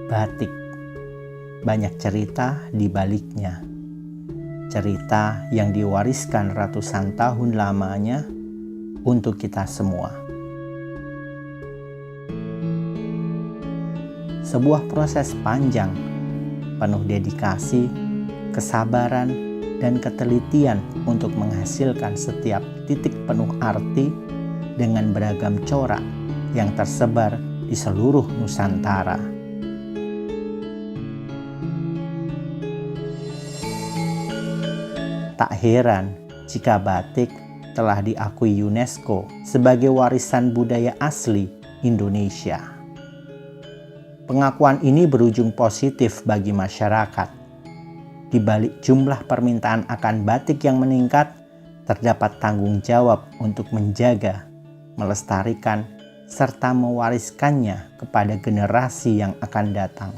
Batik, banyak cerita di baliknya. Cerita yang diwariskan ratusan tahun lamanya untuk kita semua. Sebuah proses panjang, penuh dedikasi, kesabaran, dan ketelitian untuk menghasilkan setiap titik penuh arti dengan beragam corak yang tersebar di seluruh Nusantara. Tak heran jika batik telah diakui UNESCO sebagai warisan budaya asli Indonesia. Pengakuan ini berujung positif bagi masyarakat. Di balik jumlah permintaan akan batik yang meningkat, terdapat tanggung jawab untuk menjaga, melestarikan, serta mewariskannya kepada generasi yang akan datang.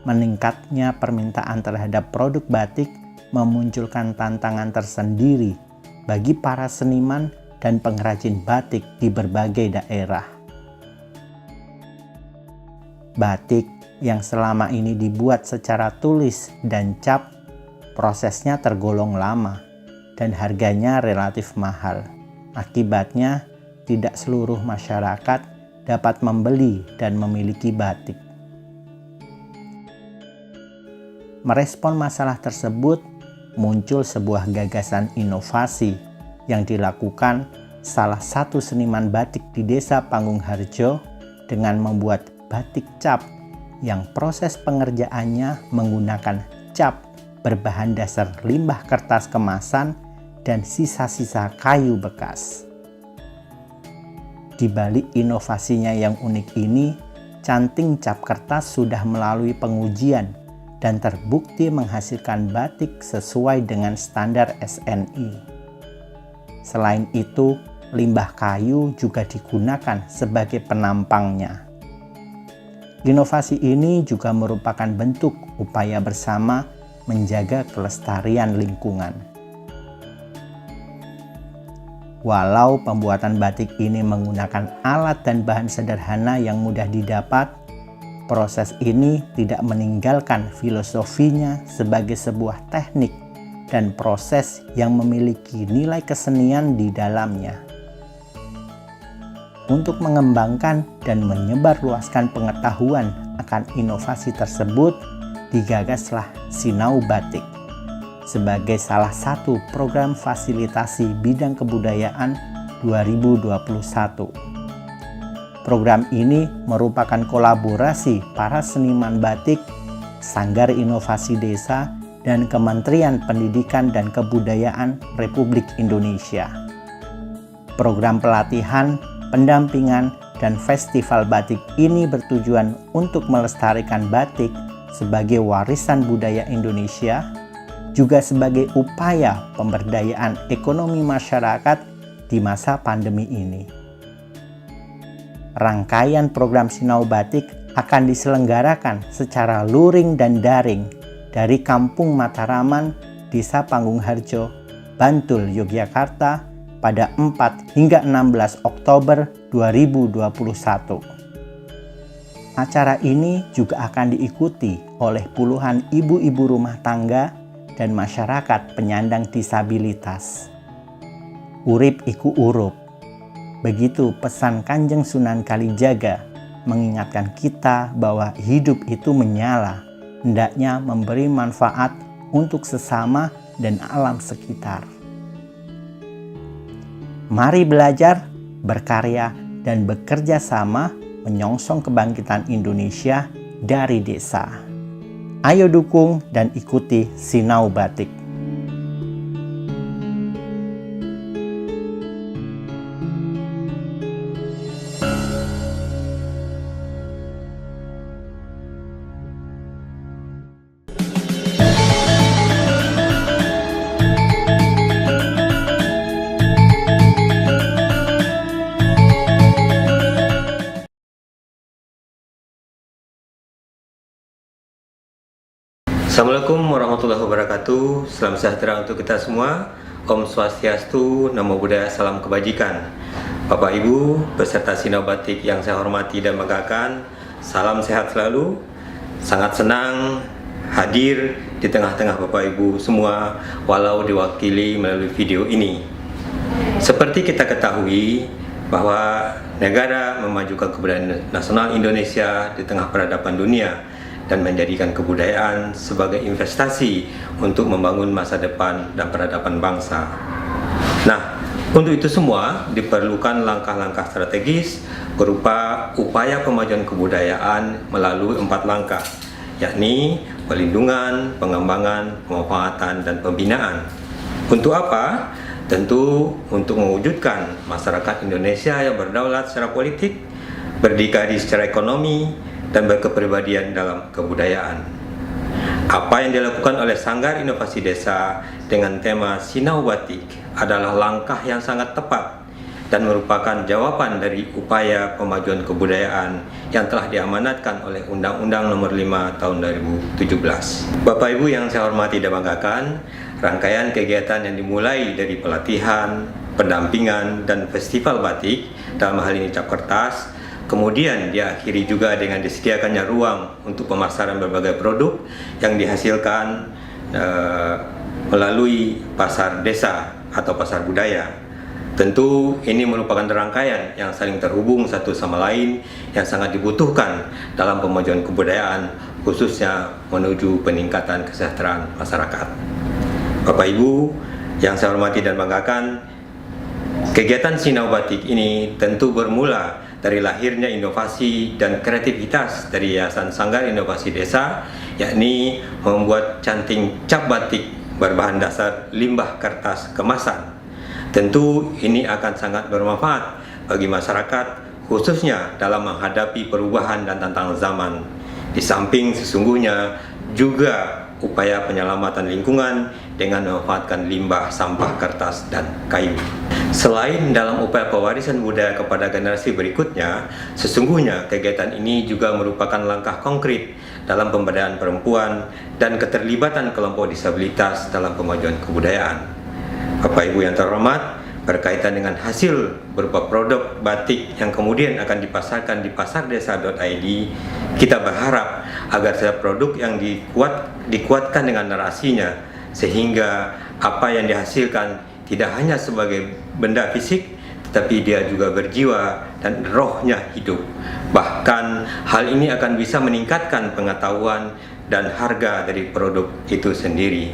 Meningkatnya permintaan terhadap produk batik memunculkan tantangan tersendiri bagi para seniman dan pengrajin batik di berbagai daerah. Batik yang selama ini dibuat secara tulis dan cap, prosesnya tergolong lama dan harganya relatif mahal. Akibatnya, tidak seluruh masyarakat dapat membeli dan memiliki batik. Merespon masalah tersebut, muncul sebuah gagasan inovasi yang dilakukan salah satu seniman batik di Desa Panggungharjo dengan membuat batik cap yang proses pengerjaannya menggunakan cap berbahan dasar limbah kertas kemasan dan sisa-sisa kayu bekas. Di balik inovasinya yang unik ini, canting cap kertas sudah melalui pengujian dan terbukti menghasilkan batik sesuai dengan standar SNI. Selain itu, limbah kayu juga digunakan sebagai penampangnya. Inovasi ini juga merupakan bentuk upaya bersama menjaga kelestarian lingkungan. Walau pembuatan batik ini menggunakan alat dan bahan sederhana yang mudah didapat, proses ini tidak meninggalkan filosofinya sebagai sebuah teknik dan proses yang memiliki nilai kesenian di dalamnya. Untuk mengembangkan dan menyebarluaskan pengetahuan akan inovasi tersebut, digagaslah Sinau Batik sebagai salah satu program fasilitasi bidang kebudayaan 2021. Program ini merupakan kolaborasi para seniman batik, Sanggar Inovasi Desa, dan Kementerian Pendidikan dan Kebudayaan Republik Indonesia. Program pelatihan, pendampingan, dan festival batik ini bertujuan untuk melestarikan batik sebagai warisan budaya Indonesia, juga sebagai upaya pemberdayaan ekonomi masyarakat di masa pandemi ini. Rangkaian program Sinau Batik akan diselenggarakan secara luring dan daring dari Kampung Mataraman, Desa Panggungharjo, Bantul, Yogyakarta pada 4 hingga 16 Oktober 2021. Acara ini juga akan diikuti oleh puluhan ibu-ibu rumah tangga dan masyarakat penyandang disabilitas. Urip iku urup. Begitu pesan Kanjeng Sunan Kalijaga mengingatkan kita bahwa hidup itu menyala, hendaknya memberi manfaat untuk sesama dan alam sekitar. Mari belajar, berkarya, dan bekerja sama menyongsong kebangkitan Indonesia dari desa. Ayo dukung dan ikuti Sinau Batik. Assalamualaikum warahmatullahi wabarakatuh. Salam sejahtera untuk kita semua. Om Swastiastu, Namo Buddhaya, salam kebajikan. Bapak Ibu, peserta Sinau Batik yang saya hormati dan banggakan, salam sehat selalu. Sangat senang hadir di tengah-tengah Bapak Ibu semua, walau diwakili melalui video ini. Seperti kita ketahui bahwa negara memajukan kebudayaan nasional Indonesia di tengah peradaban dunia dan menjadikan kebudayaan sebagai investasi untuk membangun masa depan dan peradaban bangsa. Nah, untuk itu semua diperlukan langkah-langkah strategis berupa upaya pemajuan kebudayaan melalui 4 langkah, yakni pelindungan, pengembangan, pemanfaatan, dan pembinaan. Untuk apa? Tentu untuk mewujudkan masyarakat Indonesia yang berdaulat secara politik, berdikari secara ekonomi, dan berkepribadian dalam kebudayaan. Apa yang dilakukan oleh Sanggar Inovasi Desa dengan tema Sinau Batik adalah langkah yang sangat tepat dan merupakan jawaban dari upaya pemajuan kebudayaan yang telah diamanatkan oleh Undang-Undang Nomor 5 Tahun 2017. Bapak Ibu yang saya hormati dan banggakan, rangkaian kegiatan yang dimulai dari pelatihan, pendampingan, dan festival batik, dalam hal ini cap kertas, kemudian diakhiri juga dengan disediakannya ruang untuk pemasaran berbagai produk yang dihasilkan melalui pasar desa atau pasar budaya. Tentu ini merupakan rangkaian yang saling terhubung satu sama lain yang sangat dibutuhkan dalam pemajuan kebudayaan, khususnya menuju peningkatan kesejahteraan masyarakat. Bapak Ibu yang saya hormati dan banggakan, kegiatan Sinau Batik ini tentu bermula dari lahirnya inovasi dan kreativitas dari Yayasan Sanggar Inovasi Desa, yakni membuat canting cap batik berbahan dasar limbah kertas kemasan. Tentu ini akan sangat bermanfaat bagi masyarakat, khususnya dalam menghadapi perubahan dan tantangan zaman. Di samping sesungguhnya juga upaya penyelamatan lingkungan dengan memanfaatkan limbah sampah kertas dan kayu. Selain dalam upaya pewarisan budaya kepada generasi berikutnya, sesungguhnya kegiatan ini juga merupakan langkah konkret dalam pemberdayaan perempuan dan keterlibatan kelompok disabilitas dalam kemajuan kebudayaan. Bapak Ibu yang terhormat, berkaitan dengan hasil berupa produk batik yang kemudian akan dipasarkan di pasardesa.id, kita berharap agar setiap produk yang dikuatkan dengan narasinya, sehingga apa yang dihasilkan tidak hanya sebagai benda fisik, tetapi dia juga berjiwa dan rohnya hidup. Bahkan hal ini akan bisa meningkatkan pengetahuan dan harga dari produk itu sendiri.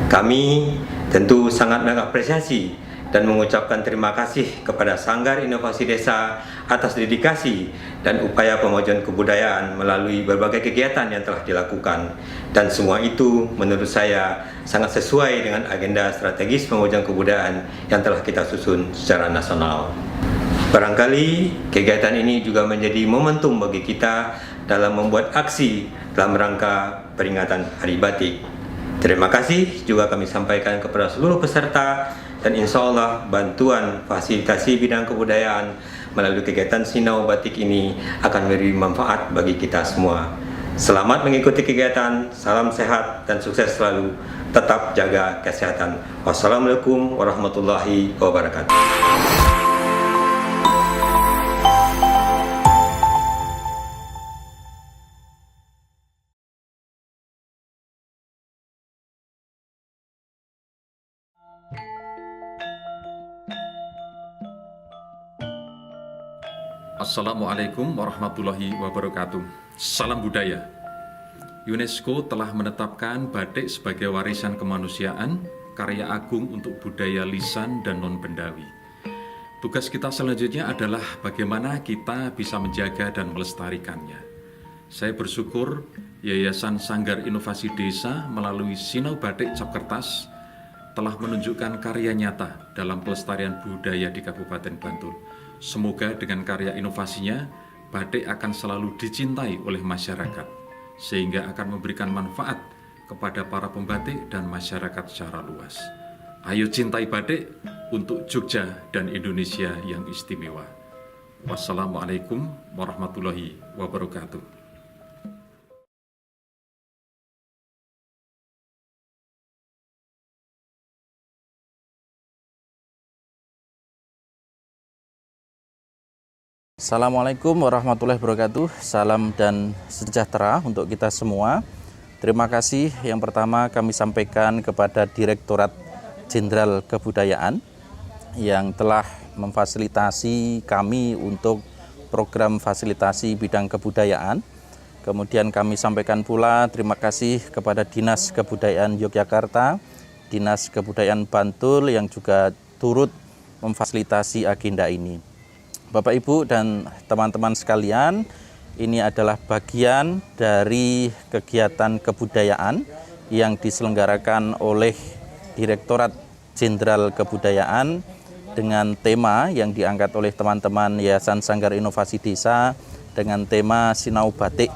Kami tentu sangat mengapresiasi dan mengucapkan terima kasih kepada Sanggar Inovasi Desa atas dedikasi dan upaya pemajuan kebudayaan melalui berbagai kegiatan yang telah dilakukan. Dan semua itu menurut saya sangat sesuai dengan agenda strategis pemajuan kebudayaan yang telah kita susun secara nasional. Barangkali kegiatan ini juga menjadi momentum bagi kita dalam membuat aksi dalam rangka peringatan Hari Batik. Terima kasih juga kami sampaikan kepada seluruh peserta, dan insya Allah bantuan fasilitasi bidang kebudayaan melalui kegiatan Sinau Batik ini akan memberi manfaat bagi kita semua. Selamat mengikuti kegiatan, salam sehat dan sukses selalu, tetap jaga kesehatan. Wassalamualaikum warahmatullahi wabarakatuh. Assalamualaikum warahmatullahi wabarakatuh. Salam budaya. UNESCO telah menetapkan batik sebagai warisan kemanusiaan, karya agung untuk budaya lisan dan non-bendawi. Tugas kita selanjutnya adalah bagaimana kita bisa menjaga dan melestarikannya. Saya bersyukur Yayasan Sanggar Inovasi Desa melalui Sinau Batik Cap Kertas telah menunjukkan karya nyata dalam pelestarian budaya di Kabupaten Bantul. Semoga dengan karya inovasinya, batik akan selalu dicintai oleh masyarakat, sehingga akan memberikan manfaat kepada para pembatik dan masyarakat secara luas. Ayo cintai batik untuk Jogja dan Indonesia yang istimewa. Wassalamualaikum warahmatullahi wabarakatuh. Assalamualaikum warahmatullahi wabarakatuh. Salam dan sejahtera untuk kita semua. Terima kasih yang pertama kami sampaikan kepada Direktorat Jenderal Kebudayaan yang telah memfasilitasi kami untuk program fasilitasi bidang kebudayaan. Kemudian kami sampaikan pula terima kasih kepada Dinas Kebudayaan Yogyakarta, Dinas Kebudayaan Bantul yang juga turut memfasilitasi agenda ini. Bapak, Ibu, dan teman-teman sekalian, ini adalah bagian dari kegiatan kebudayaan yang diselenggarakan oleh Direktorat Jenderal Kebudayaan dengan tema yang diangkat oleh teman-teman Yayasan Sanggar Inovasi Desa dengan tema Sinau Batik,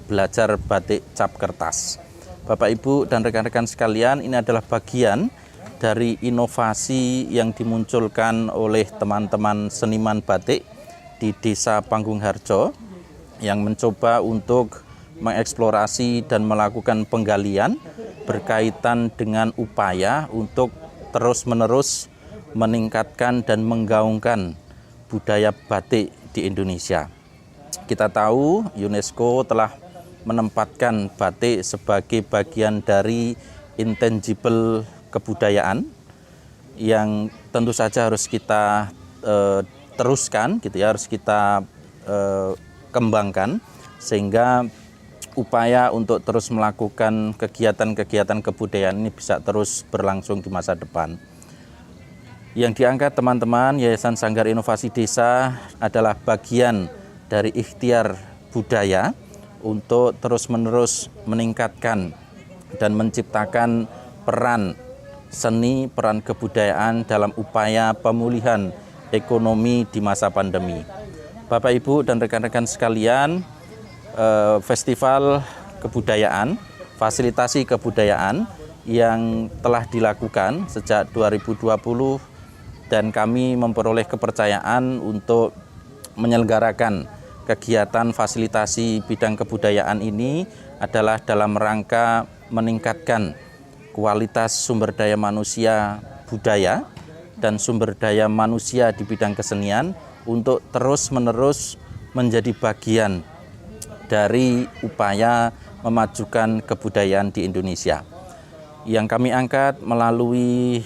Belajar Batik Cap Kertas. Bapak, Ibu, dan rekan-rekan sekalian, ini adalah bagian dari inovasi yang dimunculkan oleh teman-teman seniman batik di Desa Panggungharjo yang mencoba untuk mengeksplorasi dan melakukan penggalian berkaitan dengan upaya untuk terus-menerus meningkatkan dan menggaungkan budaya batik di Indonesia. Kita tahu UNESCO telah menempatkan batik sebagai bagian dari intangible kebudayaan yang tentu saja harus kita teruskan gitu ya, harus kita kembangkan sehingga upaya untuk terus melakukan kegiatan-kegiatan kebudayaan ini bisa terus berlangsung di masa depan. Yang diangkat teman-teman Yayasan Sanggar Inovasi Desa adalah bagian dari ikhtiar budaya untuk terus-menerus meningkatkan dan menciptakan peran seni, peran kebudayaan dalam upaya pemulihan ekonomi di masa pandemi. Bapak, Ibu, dan rekan-rekan sekalian, festival kebudayaan, fasilitasi kebudayaan yang telah dilakukan sejak 2020 dan kami memperoleh kepercayaan untuk menyelenggarakan kegiatan fasilitasi bidang kebudayaan ini adalah dalam rangka meningkatkan kualitas sumber daya manusia budaya dan sumber daya manusia di bidang kesenian untuk terus-menerus menjadi bagian dari upaya memajukan kebudayaan di Indonesia. Yang kami angkat melalui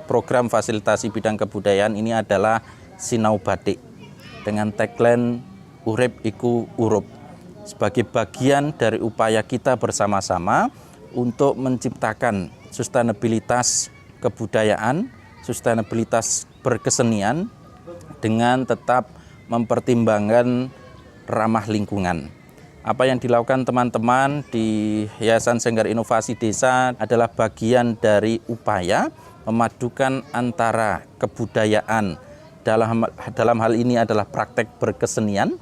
program fasilitasi bidang kebudayaan ini adalah Sinau Batik dengan tagline Urip Iku Urup sebagai bagian dari upaya kita bersama-sama untuk menciptakan sustainabilitas kebudayaan, sustainabilitas berkesenian dengan tetap mempertimbangkan ramah lingkungan. Apa yang dilakukan teman-teman di Yayasan Sanggar Inovasi Desa adalah bagian dari upaya memadukan antara kebudayaan, dalam hal ini adalah praktek berkesenian,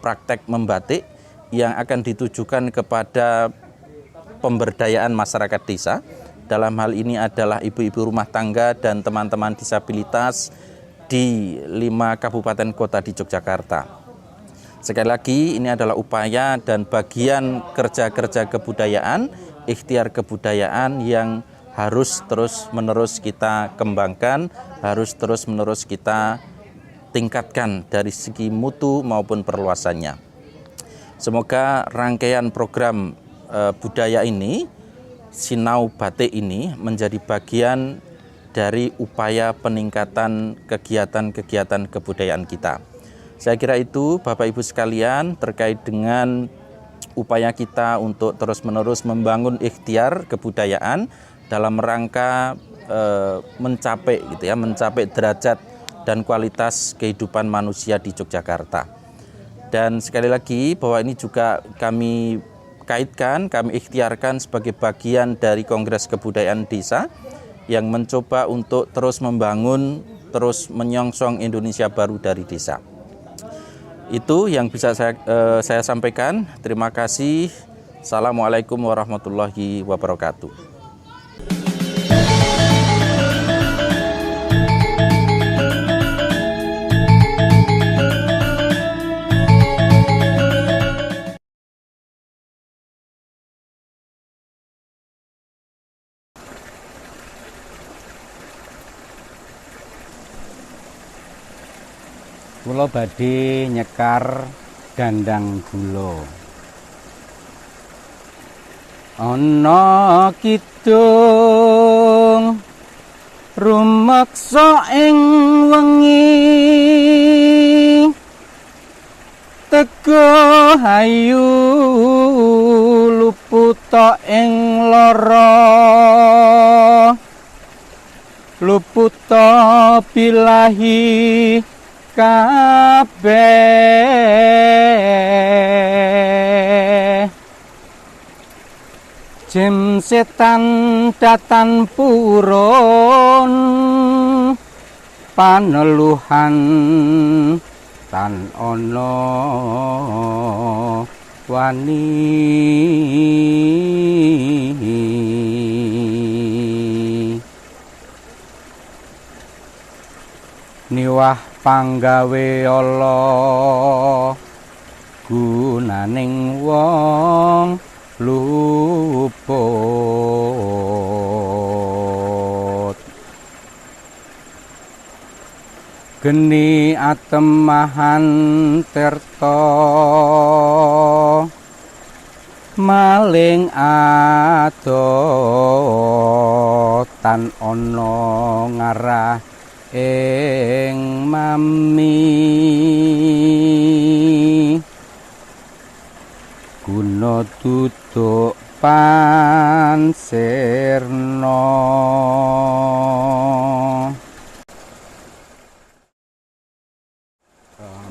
praktek membatik yang akan ditujukan kepada pemberdayaan masyarakat desa. Dalam hal ini adalah ibu-ibu rumah tangga dan teman-teman disabilitas di 5 kabupaten kota di Yogyakarta. Sekali lagi, ini adalah upaya dan bagian kerja-kerja kebudayaan, ikhtiar kebudayaan yang harus terus-menerus kita kembangkan, harus terus-menerus kita tingkatkan dari segi mutu maupun perluasannya. Semoga rangkaian program budaya ini, Sinau Batik ini menjadi bagian dari upaya peningkatan kegiatan-kegiatan kebudayaan kita. Saya kira itu Bapak Ibu sekalian terkait dengan upaya kita untuk terus-menerus membangun ikhtiar kebudayaan dalam rangka mencapai derajat dan kualitas kehidupan manusia di Yogyakarta. Dan sekali lagi bahwa ini juga kami kaitkan, kami ikhtiarkan sebagai bagian dari Kongres Kebudayaan Desa yang mencoba untuk terus membangun, terus menyongsong Indonesia baru dari desa. Itu yang bisa saya sampaikan. Terima kasih. Assalamualaikum warahmatullahi wabarakatuh. Kula badhe nyekar dandang gula. Ana kidung rumeksa ing wengi teka hayu luputa ing lara luputa bilahi kabeh jem setan datan purun paneluhan tan ana wani niwah panggawe ala gunaning wong luput geni atemahan tirta maling adotan ana ngarah ing mami guna duduk pansirna.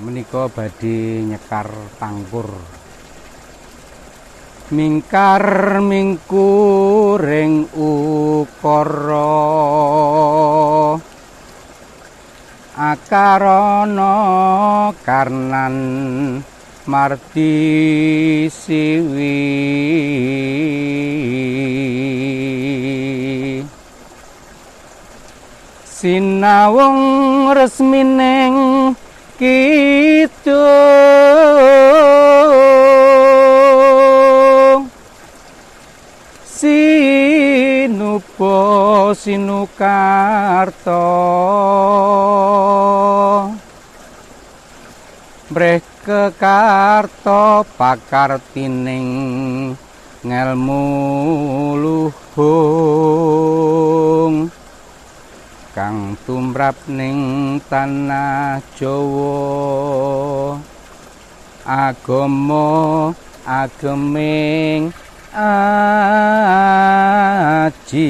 Menika badhe nyekar pangkur mingkar mingkuring ukara akarana karnan marti siwi sinawung resmining kidung sinupa sinukarta breh kekarta pakartining ngelmu luhung kang tumrap ning tanah Jawa agama ageming aji.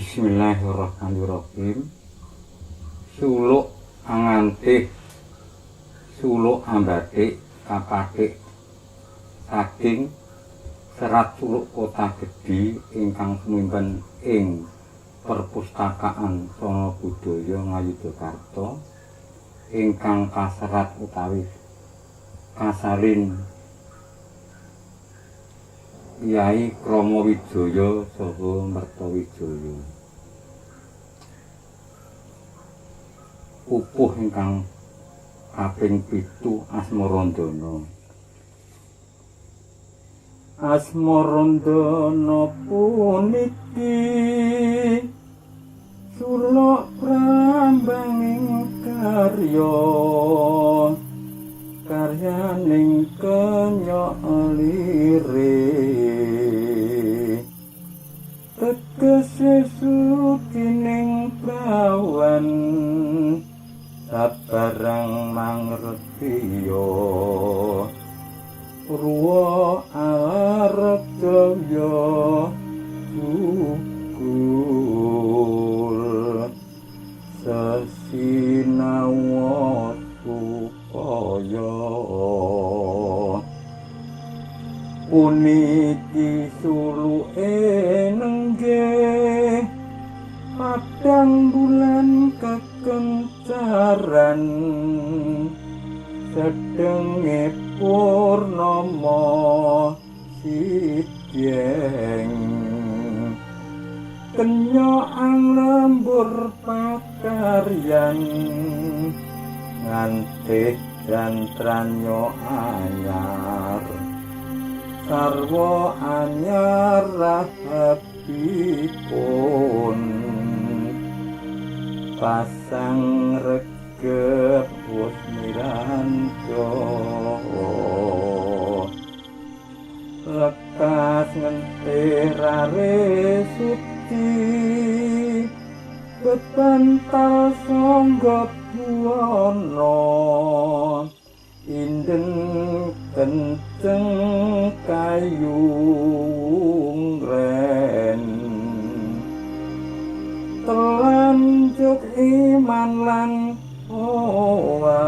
Bismillahirrahmanirrahim. Suluk angantih, suluk ambatik kapatik saking Serat Suluk Kota Gedhi ingkang suminten ing Perpustakaan Sono Budaya Ngayogyakarta ingkang kaserat utawi kasalin Kyai Krama Wijaya saha Mertawijaya. Pupuh ingkang kaping 7 Asmarandana. Asmarandana puniki suluk prambanging karyaning kenya lire tegese sukining prawan sabarang mangertiya ruwa aregaya sukul sasinawa supaya puniki suluke nenggih padang bulan kekencaran sedenge purnama sidyeng kenya anglembur pakaryan ngantih jantranyo anyar sarwa anyar rahapipun pasang regep wasmiranto lekas ngentih rare suci bebantal sangga buwana inden kenceng kayu ngren telanjut iman lan owa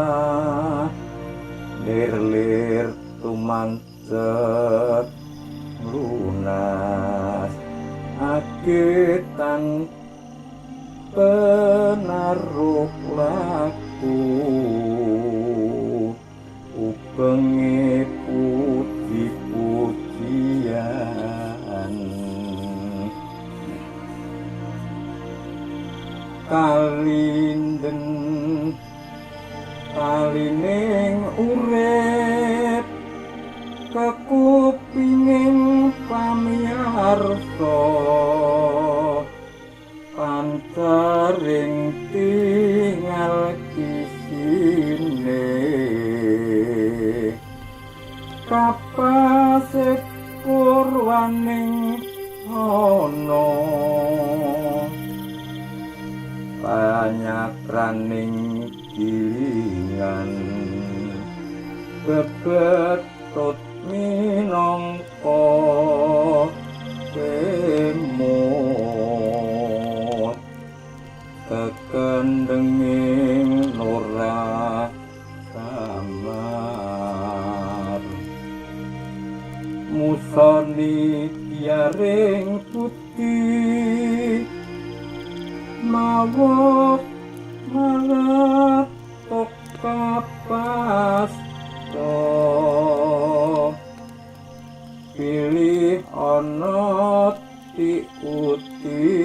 lir-lir tumancet lunas agetan penaruh laku ubengi puji-pujian kalinden kalining urip kekupinging pamiarsa pancaring tingal kisine kapasih purwaning ana panyakraning gilingan bebetut minangka kemot kekendenging nora samar musani tiaring putih mawa malah kapas pilih ana ti uti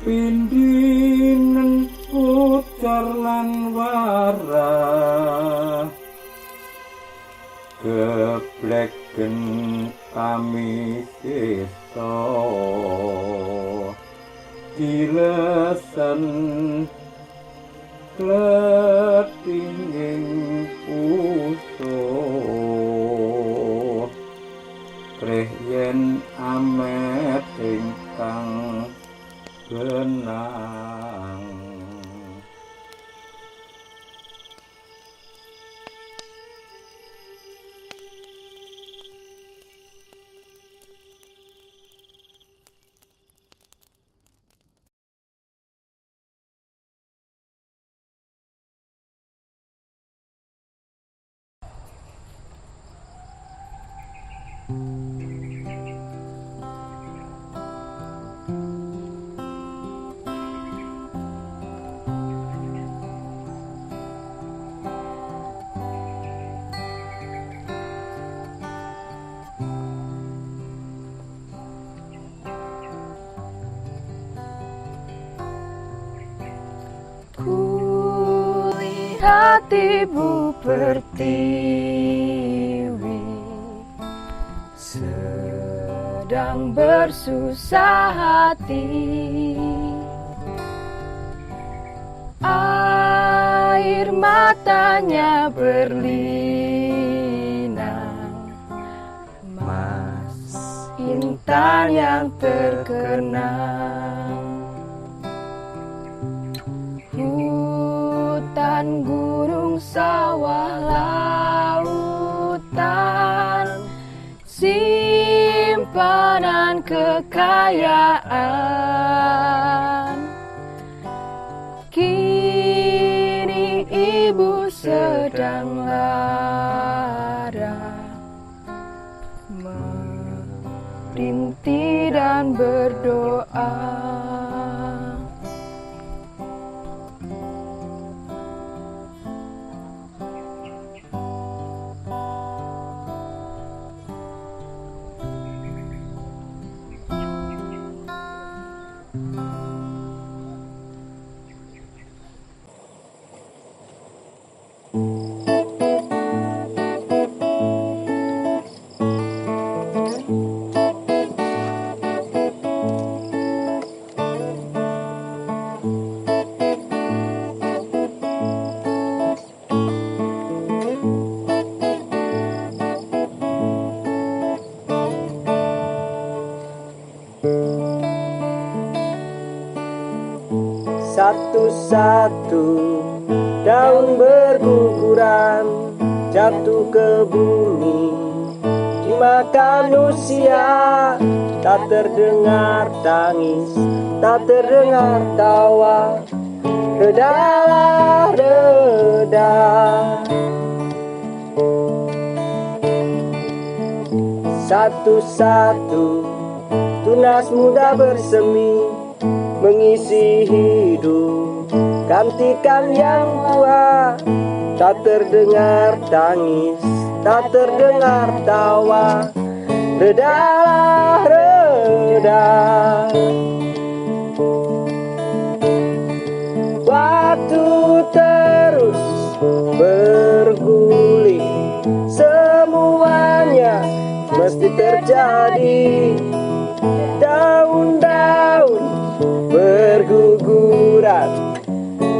pindinen pucar lan wara gebleken kami sesa dilesen kletinging puso kreh yen amet ingkang benang hatimu pertiwi, sedang bersusah hati. Air matanya berlinang, mas intan yang terkenang. Hutan, gunung, sawah, lautan, simpanan kekayaan. Kini ibu sedang lara, merintih dan berdoa. Satu-satu daun berguguran jatuh ke bumi, dimakan usia. Tak terdengar tangis, tak terdengar tawa. Redalah, reda. Satu-satu tunas muda bersemi, mengisi hidup, gantikan yang tua. Tak terdengar tangis, tak terdengar tawa. Redalah, reda. Waktu terus berguling, semuanya mesti terjadi. Daun-daun berguguran,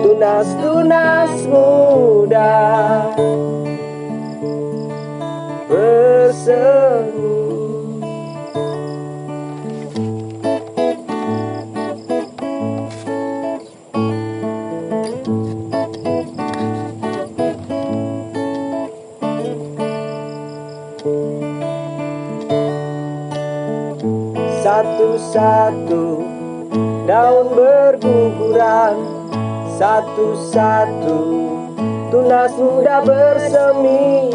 tunas-tunas muda bersemi. Satu-satu daun berguguran, satu-satu tunas muda bersemi.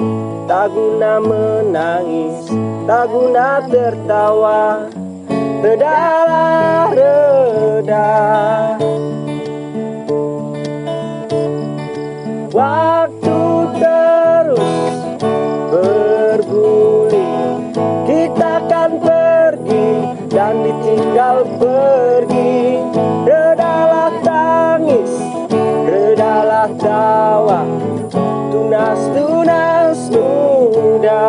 Tak guna menangis, tak guna tertawa. Redalah, reda. Waktu terus berguling, kita akan pergi dan ditinggal pergi. Redalah tangis, redalah tawa, tunas-tunas muda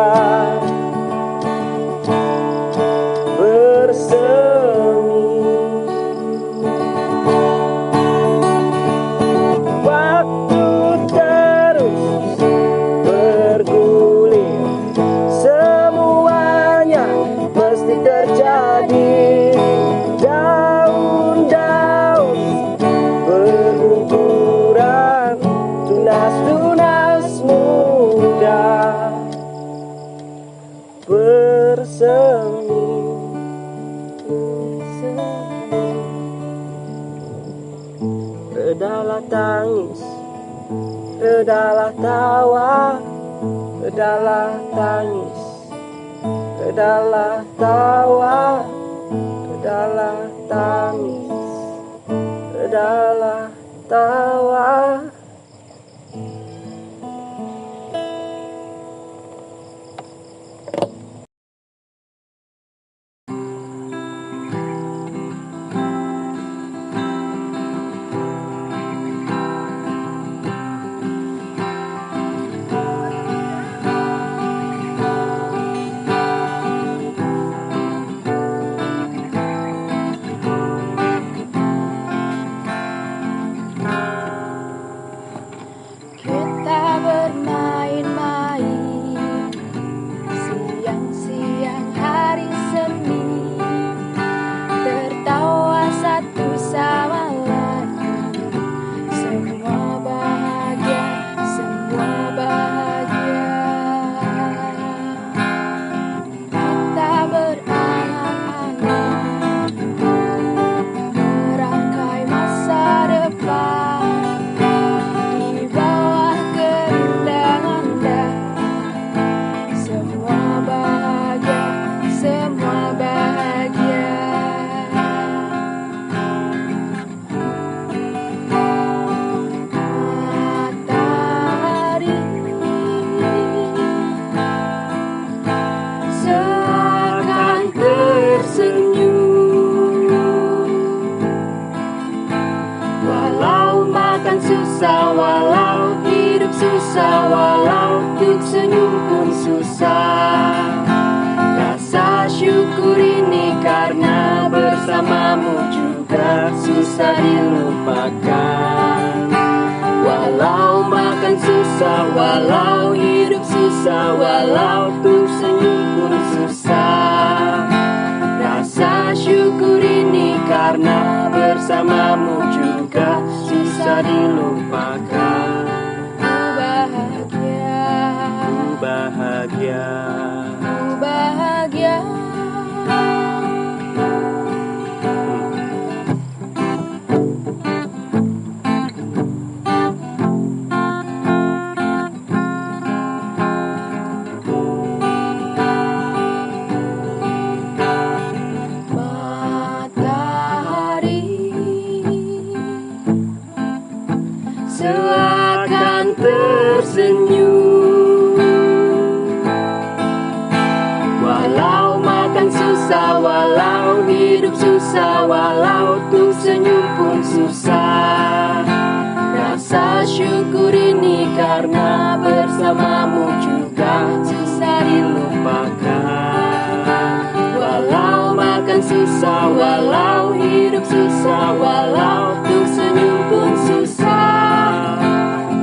bersemi. Waktu terus bergulir, semuanya mesti terjadi. Daun-daun berguguran, tunas-tunas muda bersemi. Redalah tangis, redalah tawa, redalah tangis, redalah tawa, redalah tangis, redalah tawa. susah, walau untuk senyum pun susah. Rasa syukur ini karena bersamamu juga susah dilupakan. Walau makan susah, walau hidup susah, walau untuk senyum pun susah. Rasa syukur ini karena bersamamu juga susah dilupakan. Ku bahagia, Ku bahagia, ku bahagia. Matahari seakan tersenyum. Walau makan susah, walau hidup susah, walau untuk senyum pun susah. Rasa syukur ini karena bersamamu juga susah dilupakan. Walau makan susah, walau hidup susah, walau untuk senyum pun susah.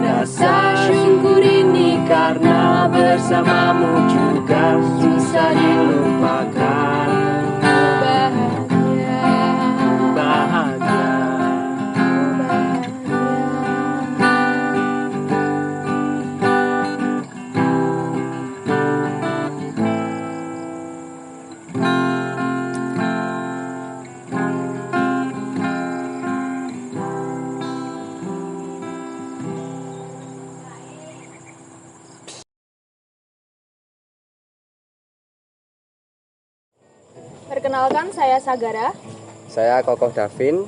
Rasa syukur ini karena bersamamu juga susah dilupakan. Ku bahagia, Bahagia. ku bahagia. Perkenalkan, saya Sagara. Saya Kokoh Davin.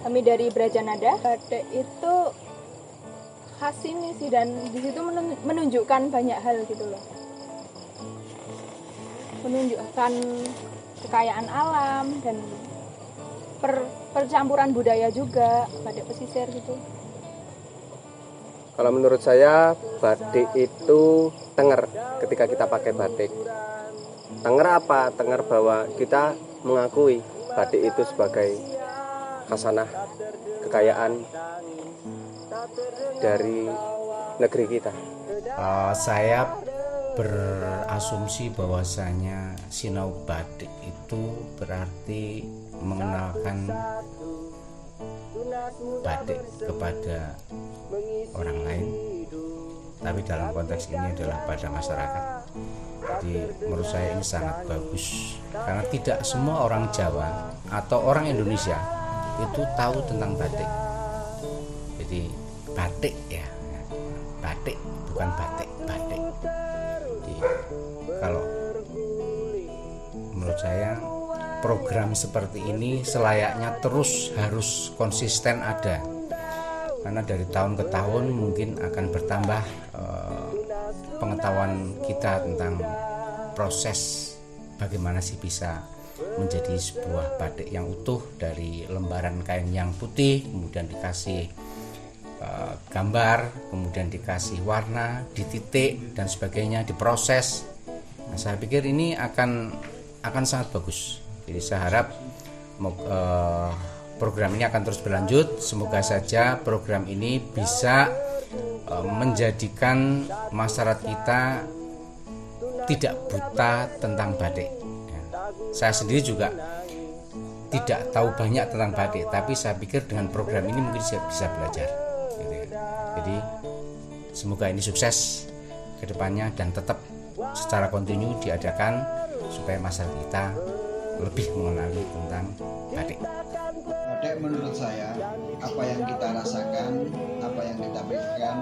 Kami dari Brajanada. Batik itu khas ini sih, dan di situ menunjukkan banyak hal gitu loh. Menunjukkan kekayaan alam dan percampuran budaya juga, batik pesisir gitu. Kalau menurut saya batik itu tenger ketika kita pakai batik. Tenger apa? Tenger bahwa kita mengakui batik itu sebagai khasanah kekayaan dari negeri kita. Saya berasumsi bahwasanya sinau batik itu berarti mengenalkan batik kepada orang lain, tapi dalam konteks ini adalah pada masyarakat. Jadi menurut saya ini sangat bagus karena tidak semua orang Jawa atau orang Indonesia itu tahu tentang batik. Jadi batik ya, batik bukan batik, batik. Jadi kalau menurut saya program seperti ini selayaknya terus harus konsisten ada, karena dari tahun ke tahun mungkin akan bertambah pengetahuan kita tentang proses bagaimana sih bisa menjadi sebuah batik yang utuh dari lembaran kain yang putih, kemudian dikasih gambar, kemudian dikasih warna, dititik dan sebagainya, diproses. Nah, saya pikir ini akan sangat bagus. Jadi saya harap program ini akan terus berlanjut. Semoga saja program ini bisa menjadikan masyarakat kita tidak buta tentang batik. Saya sendiri juga tidak tahu banyak tentang batik, tapi saya pikir dengan program ini mungkin saya bisa belajar. Jadi semoga ini sukses ke depannya dan tetap secara kontinu diadakan supaya masyarakat kita lebih mengenali tentang batik. Batik menurut saya, apa yang kita rasakan, apa yang kita pikirkan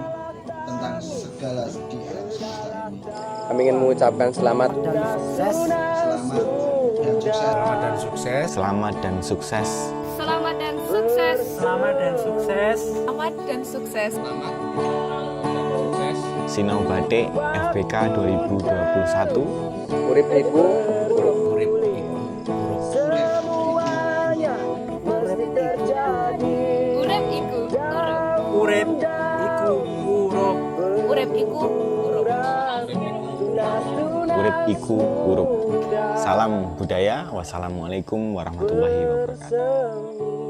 tentang segala di alam semesta ini. Kami ingin mengucapkan selamat dan sukses. Selamat dan sukses. Selamat dan sukses. Selamat dan sukses. Selamat dan sukses. Selamat dan sukses. Sinau Batik FBK 2021. urip iku Urip iku urip. Urip iku urip. Urip iku urup. iku huruf. Salam budaya. Wassalamualaikum warahmatullahi wabarakatuh.